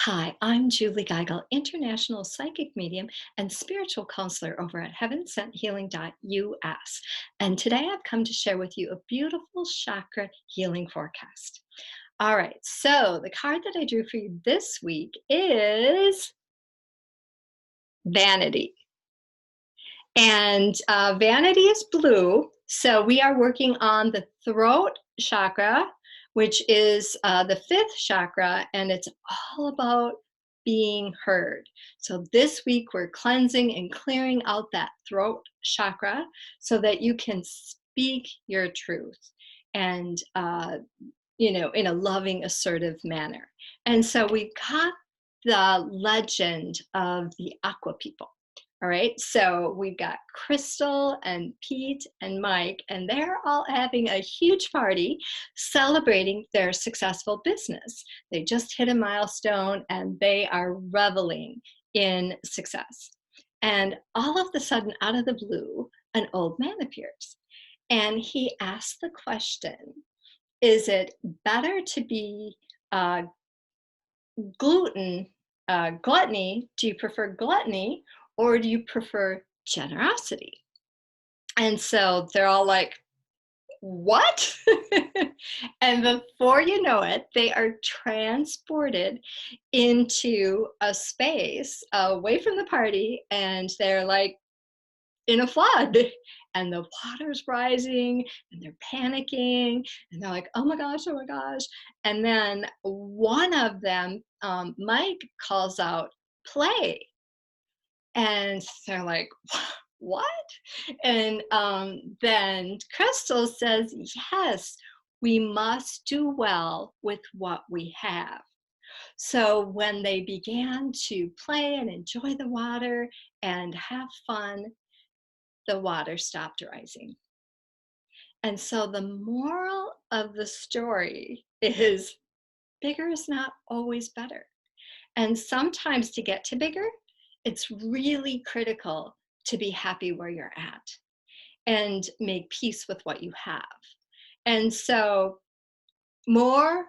Hi, I'm Julie Geigel, international psychic medium and spiritual counselor over at heavensenthealing.us. And today I've come to share with you a beautiful chakra healing forecast. All right, so the card that I drew for you this week is Vanity. And vanity is blue. So we are working on the throat chakra, which is the fifth chakra, and it's all about being heard. So this week we're cleansing and clearing out that throat chakra so that you can speak your truth and, in a loving, assertive manner. And so we got the legend of the Aqua People. All right, so we've got Crystal and Pete and Mike, and they're all having a huge party celebrating their successful business. They just hit a milestone and they are reveling in success. And all of the sudden, out of the blue, an old man appears. And he asks the question, is it better to be uh, gluten gluttony? Do you prefer gluttony or do you prefer generosity? And so they're all like, what? And before you know it, they are transported into a space away from the party, and they're like in a flood. And the water's rising and they're panicking and they're like, oh my gosh, oh my gosh. And then one of them, Mike, calls out, play. And they're like, what? And then Crystal says, yes, we must do well with what we have. So when they began to play and enjoy the water and have fun, the water stopped rising. And so the moral of the story is bigger is not always better. And sometimes to get to bigger, it's really critical to be happy where you're at and make peace with what you have. And so more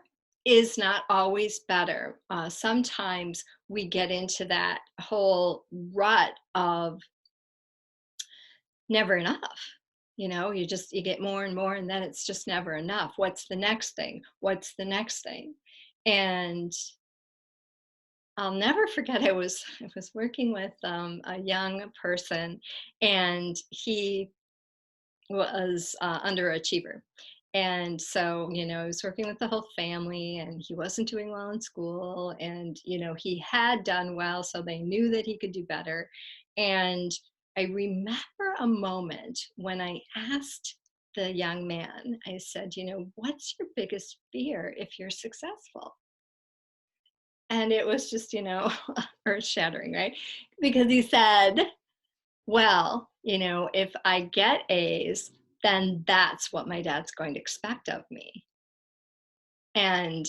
is not always better. Sometimes we get into that whole rut of never enough. You get more and more, and then it's just never enough. What's the next thing? What's the next thing? And I'll never forget, I was working with a young person, and he was underachiever. And so, I was working with the whole family, and he wasn't doing well in school. And, he had done well, so they knew that he could do better. And I remember a moment when I asked the young man, I said, what's your biggest fear if you're successful? And it was just, earth shattering, right? Because he said, well, if I get A's, then that's what my dad's going to expect of me. And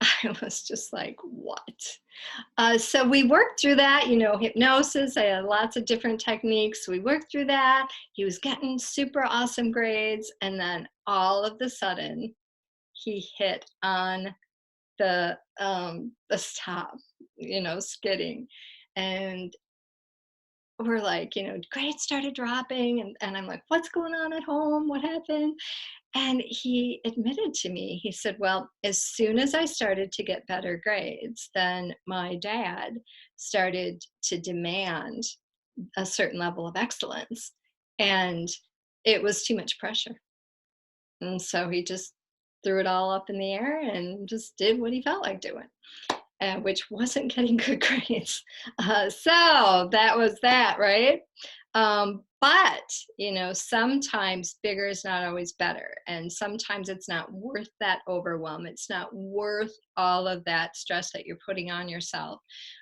I was just like, what? So we worked through that, hypnosis. I had lots of different techniques. We worked through that. He was getting super awesome grades. And then all of the sudden, he hit on the stop, skidding. And we're like, grades started dropping. And I'm like, what's going on at home? What happened? And he admitted to me, he said, well, as soon as I started to get better grades, then my dad started to demand a certain level of excellence. And it was too much pressure. And so he just threw it all up in the air and just did what he felt like doing, which wasn't getting good grades. So that was that, right? But, sometimes bigger is not always better. And sometimes it's not worth that overwhelm. It's not worth all of that stress that you're putting on yourself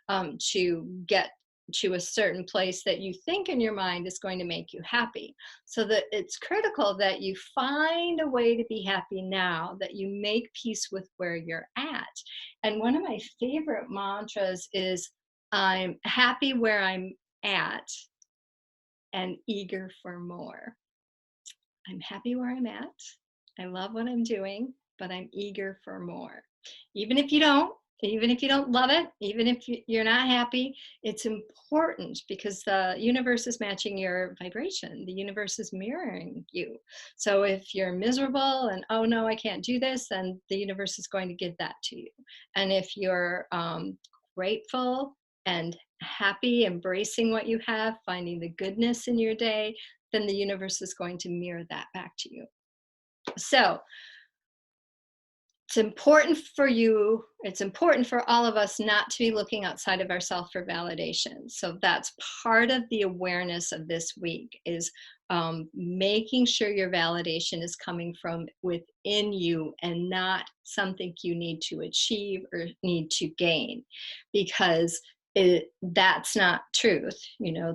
to get to a certain place that you think in your mind is going to make you happy. So that it's critical that you find a way to be happy now, that you make peace with where you're at. And one of my favorite mantras is, I'm happy where I'm at and eager for more. I'm happy where I'm at. I love what I'm doing, but I'm eager for more. Even if you don't, Even if you don't love it, even if you're not happy, it's important because the universe is matching your vibration. The universe is mirroring you. So if you're miserable and, oh no, I can't do this, then the universe is going to give that to you. And if you're grateful and happy, embracing what you have, finding the goodness in your day, then the universe is going to mirror that back to you. So it's important for you, it's important for all of us not to be looking outside of ourselves for validation. So that's part of the awareness of this week, is making sure your validation is coming from within you and not something you need to achieve or need to gain, because that's not truth.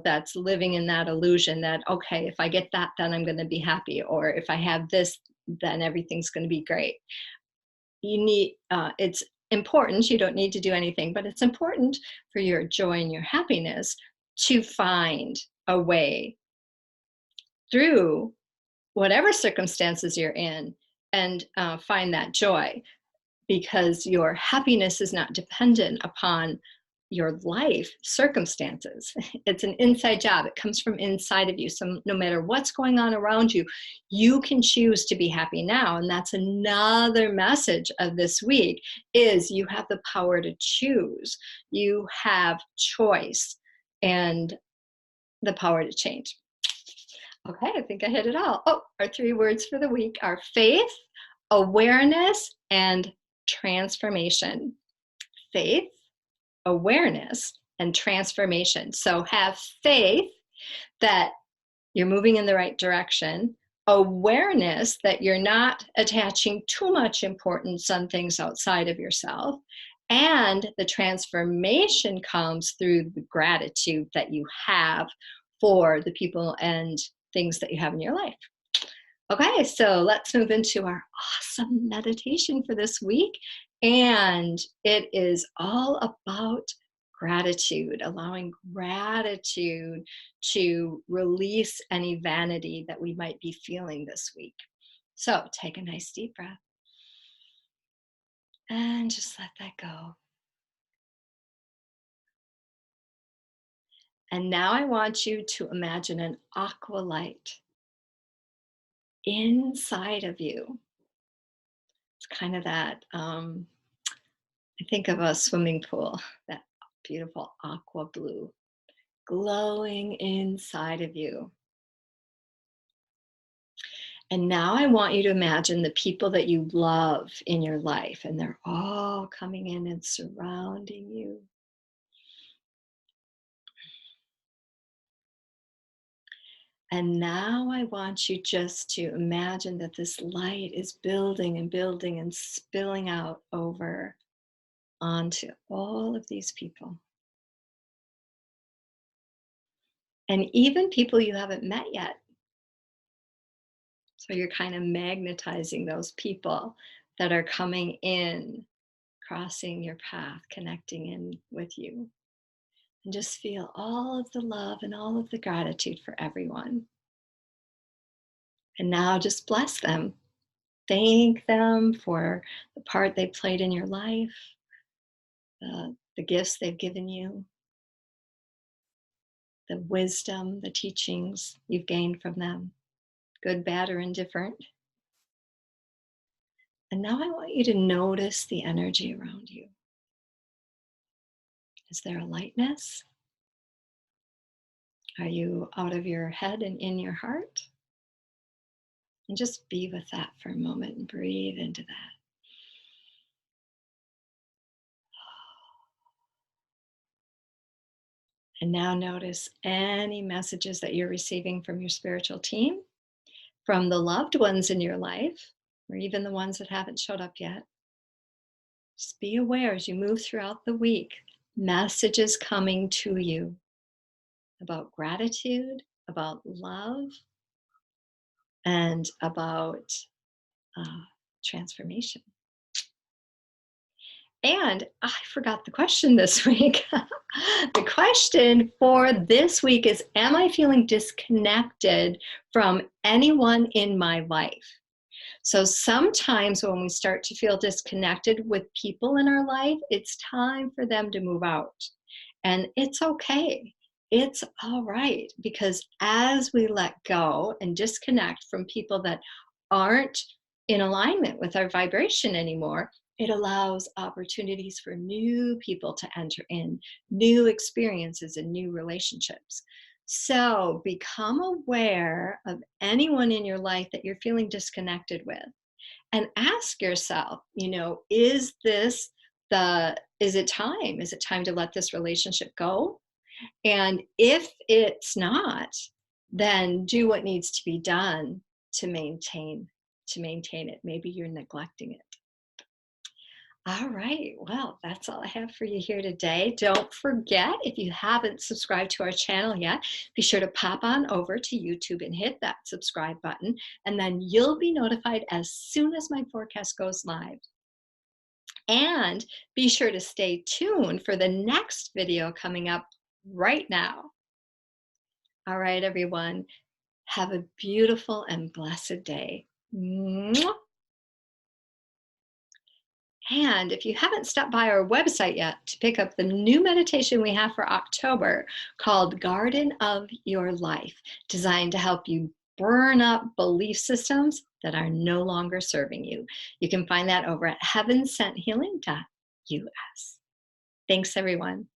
That's living in that illusion that, okay, if I get that, then I'm going to be happy, or if I have this, then everything's going to be great. It's important, you don't need to do anything, but it's important for your joy and your happiness to find a way through whatever circumstances you're in and find that joy, because your happiness is not dependent upon your life circumstances. It's an inside job. It comes from inside of you. So no matter what's going on around you, you can choose to be happy now. And that's another message of this week, is you have the power to choose. You have choice and the power to change. Okay, I think I hit it all. Oh, our 3 words for the week are faith, awareness, and transformation. Faith, awareness, and transformation. So have faith that you're moving in the right direction, awareness that you're not attaching too much importance on things outside of yourself, and the transformation comes through the gratitude that you have for the people and things that you have in your life. Okay, so let's move into our awesome meditation for this week. And it is all about gratitude, allowing gratitude to release any vanity that we might be feeling this week. So take a nice deep breath and just let that go. And now I want you to imagine an aqua light inside of you. It's kind of that, I think of a swimming pool, that beautiful aqua blue glowing inside of you. And now I want you to imagine the people that you love in your life, and they're all coming in and surrounding you. And now I want you just to imagine that this light is building and building and spilling out over onto all of these people. And even people you haven't met yet. So you're kind of magnetizing those people that are coming in, crossing your path, connecting in with you. And just feel all of the love and all of the gratitude for everyone. And now just bless them. Thank them for the part they played in your life, the gifts they've given you, the wisdom, the teachings you've gained from them, good, bad, or indifferent. And now I want you to notice the energy around you. Is there a lightness? Are you out of your head and in your heart? And just be with that for a moment and breathe into that. And now notice any messages that you're receiving from your spiritual team, from the loved ones in your life, or even the ones that haven't showed up yet. Just be aware as you move throughout the week, messages coming to you about gratitude, about love, and about transformation. And I forgot the question this week. The question for this week is, am I feeling disconnected from anyone in my life? So sometimes when we start to feel disconnected with people in our life, it's time for them to move out. And it's okay. It's all right, because as we let go and disconnect from people that aren't in alignment with our vibration anymore, it allows opportunities for new people to enter in, new experiences and new relationships. So become aware of anyone in your life that you're feeling disconnected with, and ask yourself, is it time? Is it time to let this relationship go? And if it's not, then do what needs to be done to maintain it. Maybe you're neglecting it. All right. Well, that's all I have for you here today. Don't forget, if you haven't subscribed to our channel yet, be sure to pop on over to YouTube and hit that subscribe button, and then you'll be notified as soon as my forecast goes live. And be sure to stay tuned for the next video coming up right now. All right, everyone. Have a beautiful and blessed day. Mwah. And if you haven't stopped by our website yet to pick up the new meditation we have for October called Garden of Your Life, designed to help you burn up belief systems that are no longer serving you, you can find that over at heavensenthealing.us. Thanks, everyone.